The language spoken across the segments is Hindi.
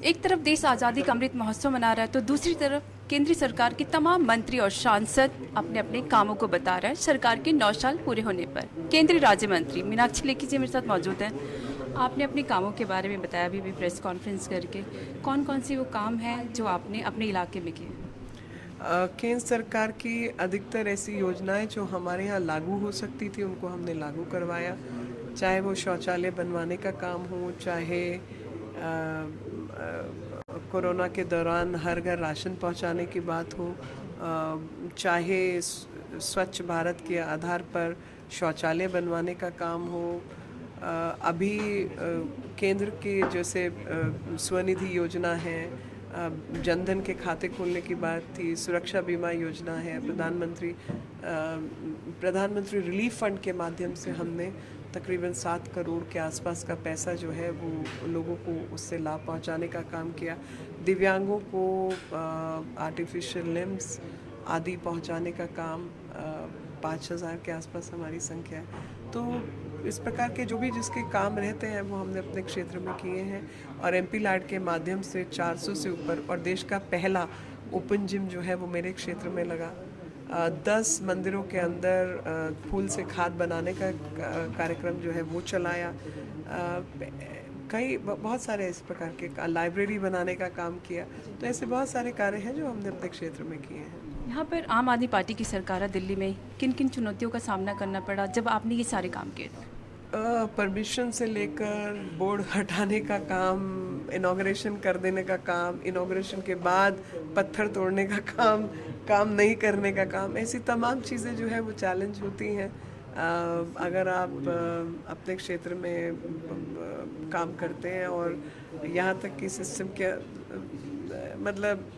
एक तरफ देश आज़ादी का अमृत महोत्सव मना रहा है तो दूसरी तरफ केंद्रीय सरकार के तमाम मंत्री और सांसद अपने अपने कामों को बता रहे हैं सरकार के 9 साल पूरे होने पर। केंद्रीय राज्य मंत्री मीनाक्षी लेखी जी मेरे साथ मौजूद हैं। आपने अपने कामों के बारे में बताया अभी भी प्रेस कॉन्फ्रेंस करके, कौन कौन सी वो काम है जो आपने अपने इलाके में किए? केंद्र सरकार की अधिकतर ऐसी योजनाएं जो हमारे यहाँ लागू हो सकती थी उनको हमने लागू करवाया, चाहे वो शौचालय बनवाने का काम हो, चाहे कोरोना के दौरान हर घर राशन पहुंचाने की बात हो, चाहे स्वच्छ भारत के आधार पर शौचालय बनवाने का काम हो। अभी केंद्र की जैसे स्वनिधि योजना है, जनधन के खाते खोलने की बात थी, सुरक्षा बीमा योजना है, प्रधानमंत्री रिलीफ फंड के माध्यम से हमने तकरीबन 7 करोड़ के आसपास का पैसा जो है वो लोगों को उससे लाभ पहुंचाने का काम किया। दिव्यांगों को आर्टिफिशियल लिम्स आदि पहुंचाने का काम 5,000 के आसपास हमारी संख्या है। तो इस प्रकार के जो भी जिसके काम रहते हैं वो हमने अपने क्षेत्र में किए हैं। और एमपी लाइट के माध्यम से 400 से ऊपर, और देश का पहला ओपन जिम जो है वो मेरे क्षेत्र में लगा। 10 मंदिरों के अंदर फूल से खाद बनाने का कार्यक्रम जो है वो चलाया। कई बहुत सारे इस प्रकार के लाइब्रेरी बनाने का काम किया। तो ऐसे बहुत सारे कार्य हैं जो हमने अपने क्षेत्र में किए हैं। यहाँ पर आम आदमी पार्टी की सरकार है दिल्ली में, किन किन चुनौतियों का सामना करना पड़ा जब आपने ये सारे काम किए थे? परमिशन से लेकर बोर्ड हटाने का काम, इनॉग्रेशन कर देने का काम, इनॉग्रेशन के बाद पत्थर तोड़ने का काम नहीं करने का काम, ऐसी तमाम चीज़ें जो है वो चैलेंज होती हैं अगर आप अपने क्षेत्र में काम करते हैं। और यहाँ तक कि सिस्टम के मतलब,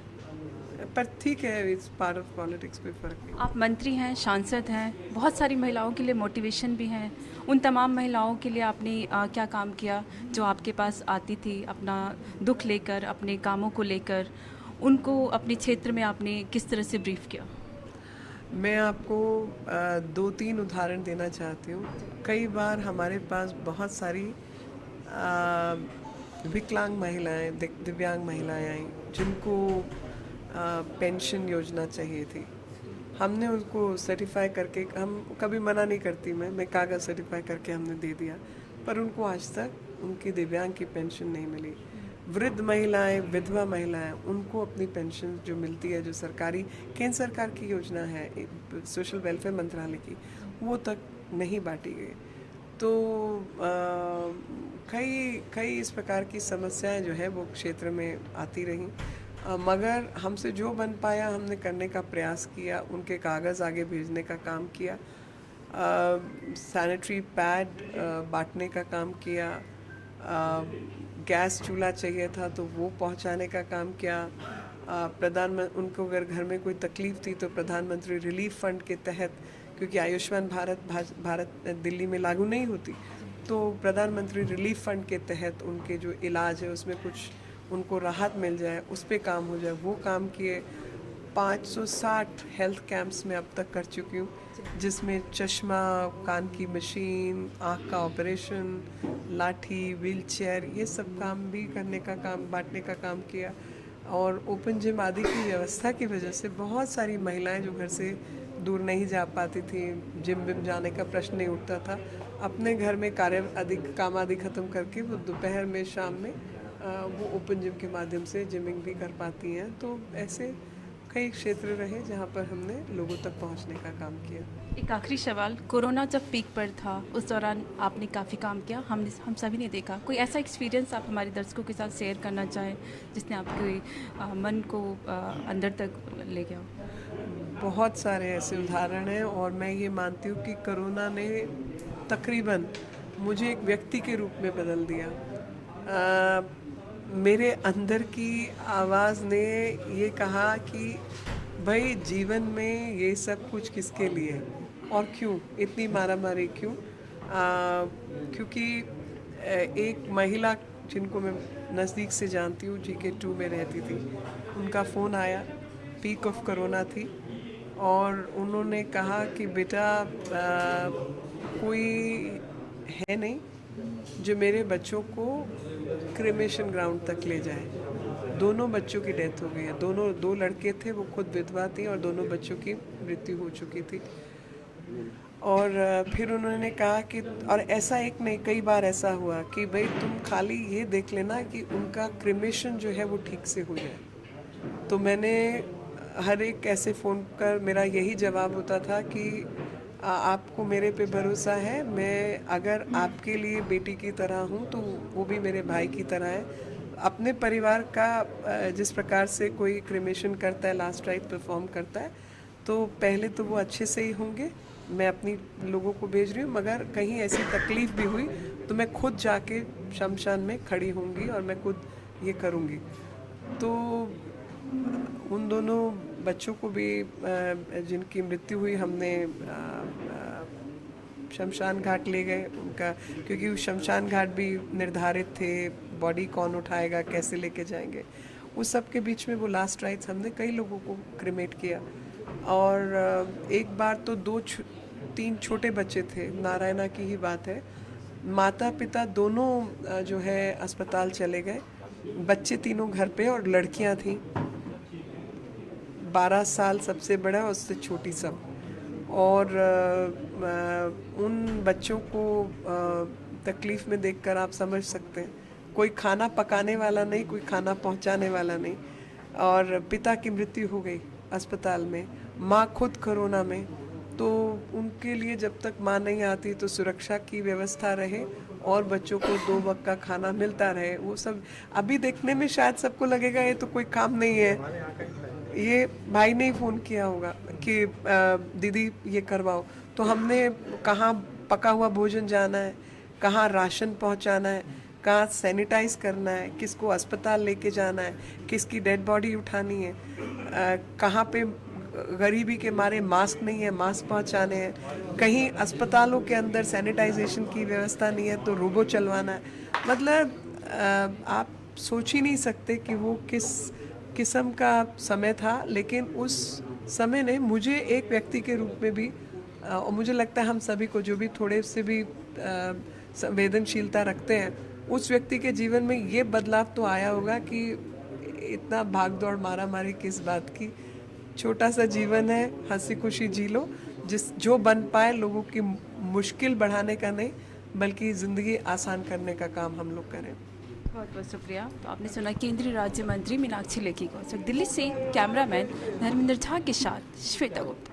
पर ठीक है, इट्स पार्ट ऑफ पॉलिटिक्स, कोई फर्क नहीं। आप मंत्री हैं, सांसद हैं, बहुत सारी महिलाओं के लिए मोटिवेशन भी हैं। उन तमाम महिलाओं के लिए आपने क्या काम किया जो आपके पास आती थी अपना दुख लेकर, अपने कामों को लेकर, उनको अपने क्षेत्र में आपने किस तरह से ब्रीफ किया? मैं आपको 2-3 उदाहरण देना चाहती हूँ। कई बार हमारे पास बहुत सारी विकलांग महिलाएं, दिव्यांग महिलाएं आई जिनको पेंशन योजना चाहिए थी। हमने उनको सर्टिफाई करके, हम कभी मना नहीं करती, मैं कागज़ सर्टिफाई करके हमने दे दिया, पर उनको आज तक उनकी दिव्यांग की पेंशन नहीं मिली। वृद्ध महिलाएं, विधवा महिलाएं, उनको अपनी पेंशन जो मिलती है, जो सरकारी केंद्र सरकार की योजना है, सोशल वेलफेयर मंत्रालय की, वो तक नहीं बांटी गई। तो कई इस प्रकार की समस्याएं जो है वो क्षेत्र में आती रहीं, मगर हमसे जो बन पाया हमने करने का प्रयास किया, उनके कागज़ आगे भेजने का काम किया, सैनिटरी पैड बांटने का काम किया, गैस चूल्हा चाहिए था तो वो पहुंचाने का काम किया। प्रधानमंत्री, उनको अगर घर में कोई तकलीफ़ थी तो प्रधानमंत्री रिलीफ फंड के तहत, क्योंकि आयुष्मान भारत दिल्ली में लागू नहीं होती, तो प्रधानमंत्री रिलीफ फंड के तहत उनके जो इलाज है उसमें कुछ उनको राहत मिल जाए, उस पर काम हो जाए, वो काम किए। 560 हेल्थ कैंप्स में अब तक कर चुकी हूँ, जिसमें चश्मा, कान की मशीन, आँख का ऑपरेशन, लाठी, व्हीलचेयर, ये सब काम भी करने का काम, बांटने का काम किया। और ओपन जिम आदि की व्यवस्था की वजह से बहुत सारी महिलाएं जो घर से दूर नहीं जा पाती थी, जिम विम जाने का प्रश्न नहीं उठता था, अपने घर में काम आदि ख़त्म करके वो दोपहर में, शाम में वो ओपन जिम के माध्यम से जिमिंग भी कर पाती हैं। तो ऐसे कई क्षेत्र रहे जहाँ पर हमने लोगों तक पहुँचने का काम किया। एक आखिरी सवाल, कोरोना जब पीक पर था उस दौरान आपने काफ़ी काम किया, हम सभी ने देखा। कोई ऐसा एक्सपीरियंस आप हमारे दर्शकों के साथ शेयर करना चाहें जिसने आपके मन को अंदर तक ले गया हो? बहुत सारे ऐसे उदाहरण हैं, और मैं ये मानती हूँ कि कोरोना ने तकरीबन मुझे एक व्यक्ति के रूप में बदल दिया। मेरे अंदर की आवाज़ ने ये कहा कि भाई, जीवन में ये सब कुछ किसके लिए और क्यों, इतनी मारामारी क्यों? क्योंकि एक महिला जिनको मैं नज़दीक से जानती हूँ, GK2 में रहती थी, उनका फ़ोन आया, पीक ऑफ कोरोना थी, और उन्होंने कहा कि बेटा कोई है नहीं जो मेरे बच्चों को क्रिमेशन ग्राउंड तक ले जाए। दोनों बच्चों की डेथ हो गई है, दो लड़के थे, वो खुद विधवा थी और दोनों बच्चों की मृत्यु हो चुकी थी। और फिर उन्होंने कहा कि, और ऐसा एक नहीं कई बार ऐसा हुआ कि भाई तुम खाली ये देख लेना कि उनका क्रिमेशन जो है वो ठीक से हो जाए। तो मैंने हर एक ऐसे फ़ोन कर मेरा यही जवाब होता था कि आपको मेरे पे भरोसा है, मैं अगर आपके लिए बेटी की तरह हूँ तो वो भी मेरे भाई की तरह है। अपने परिवार का जिस प्रकार से कोई क्रिमेशन करता है, लास्ट राइट परफॉर्म करता है, तो पहले तो वो अच्छे से ही होंगे। मैं अपनी लोगों को भेज रही हूँ, मगर कहीं ऐसी तकलीफ़ भी हुई तो मैं खुद जाके शमशान में खड़ी होंगी और मैं खुद ये करूँगी। तो उन दोनों बच्चों को भी जिनकी मृत्यु हुई, हमने शमशान घाट ले गए उनका, क्योंकि शमशान घाट भी निर्धारित थे, बॉडी कौन उठाएगा, कैसे लेके जाएंगे, उस सब के बीच में वो लास्ट राइट्स हमने कई लोगों को क्रिमेट किया। और एक बार तो 3 छोटे बच्चे थे, नारायणा की ही बात है, माता पिता दोनों जो है अस्पताल चले गए, बच्चे तीनों घर पे और लड़कियां थीं, 12 साल सबसे बड़ा और उससे छोटी सब। और उन बच्चों को तकलीफ़ में देखकर आप समझ सकते हैं, कोई खाना पकाने वाला नहीं, कोई खाना पहुंचाने वाला नहीं, और पिता की मृत्यु हो गई अस्पताल में, माँ खुद कोरोना में। तो उनके लिए जब तक माँ नहीं आती तो सुरक्षा की व्यवस्था रहे और बच्चों को 2 वक्त का खाना मिलता रहे, वो सब अभी देखने में शायद सबको लगेगा ये तो कोई काम नहीं है। ये भाई ने ही फ़ोन किया होगा कि दीदी ये करवाओ, तो हमने कहाँ पका हुआ भोजन जाना है, कहाँ राशन पहुँचाना है, कहाँ सैनिटाइज करना है, किसको अस्पताल लेके जाना है, किसकी डेड बॉडी उठानी है, कहाँ पे गरीबी के मारे मास्क नहीं है, मास्क पहुँचाने हैं, कहीं अस्पतालों के अंदर सैनिटाइजेशन की व्यवस्था नहीं है तो रोबो चलवाना है। मतलब आप सोच ही नहीं सकते कि वो किस किस्म का समय था। लेकिन उस समय ने मुझे एक व्यक्ति के रूप में भी, और मुझे लगता है हम सभी को जो भी थोड़े से भी संवेदनशीलता रखते हैं, उस व्यक्ति के जीवन में ये बदलाव तो आया होगा कि इतना भाग दौड़ मारा मारी किस बात की, छोटा सा जीवन है, हंसी खुशी जी लो, जो बन पाए लोगों की मुश्किल बढ़ाने का नहीं बल्कि ज़िंदगी आसान करने का काम हम लोग करें। बहुत बहुत शुक्रिया। तो आपने सुना केंद्रीय राज्य मंत्री मीनाक्षी लेखी को। दिल्ली से कैमरामैन धर्मेंद्र झा के साथ श्वेता गुप्ता।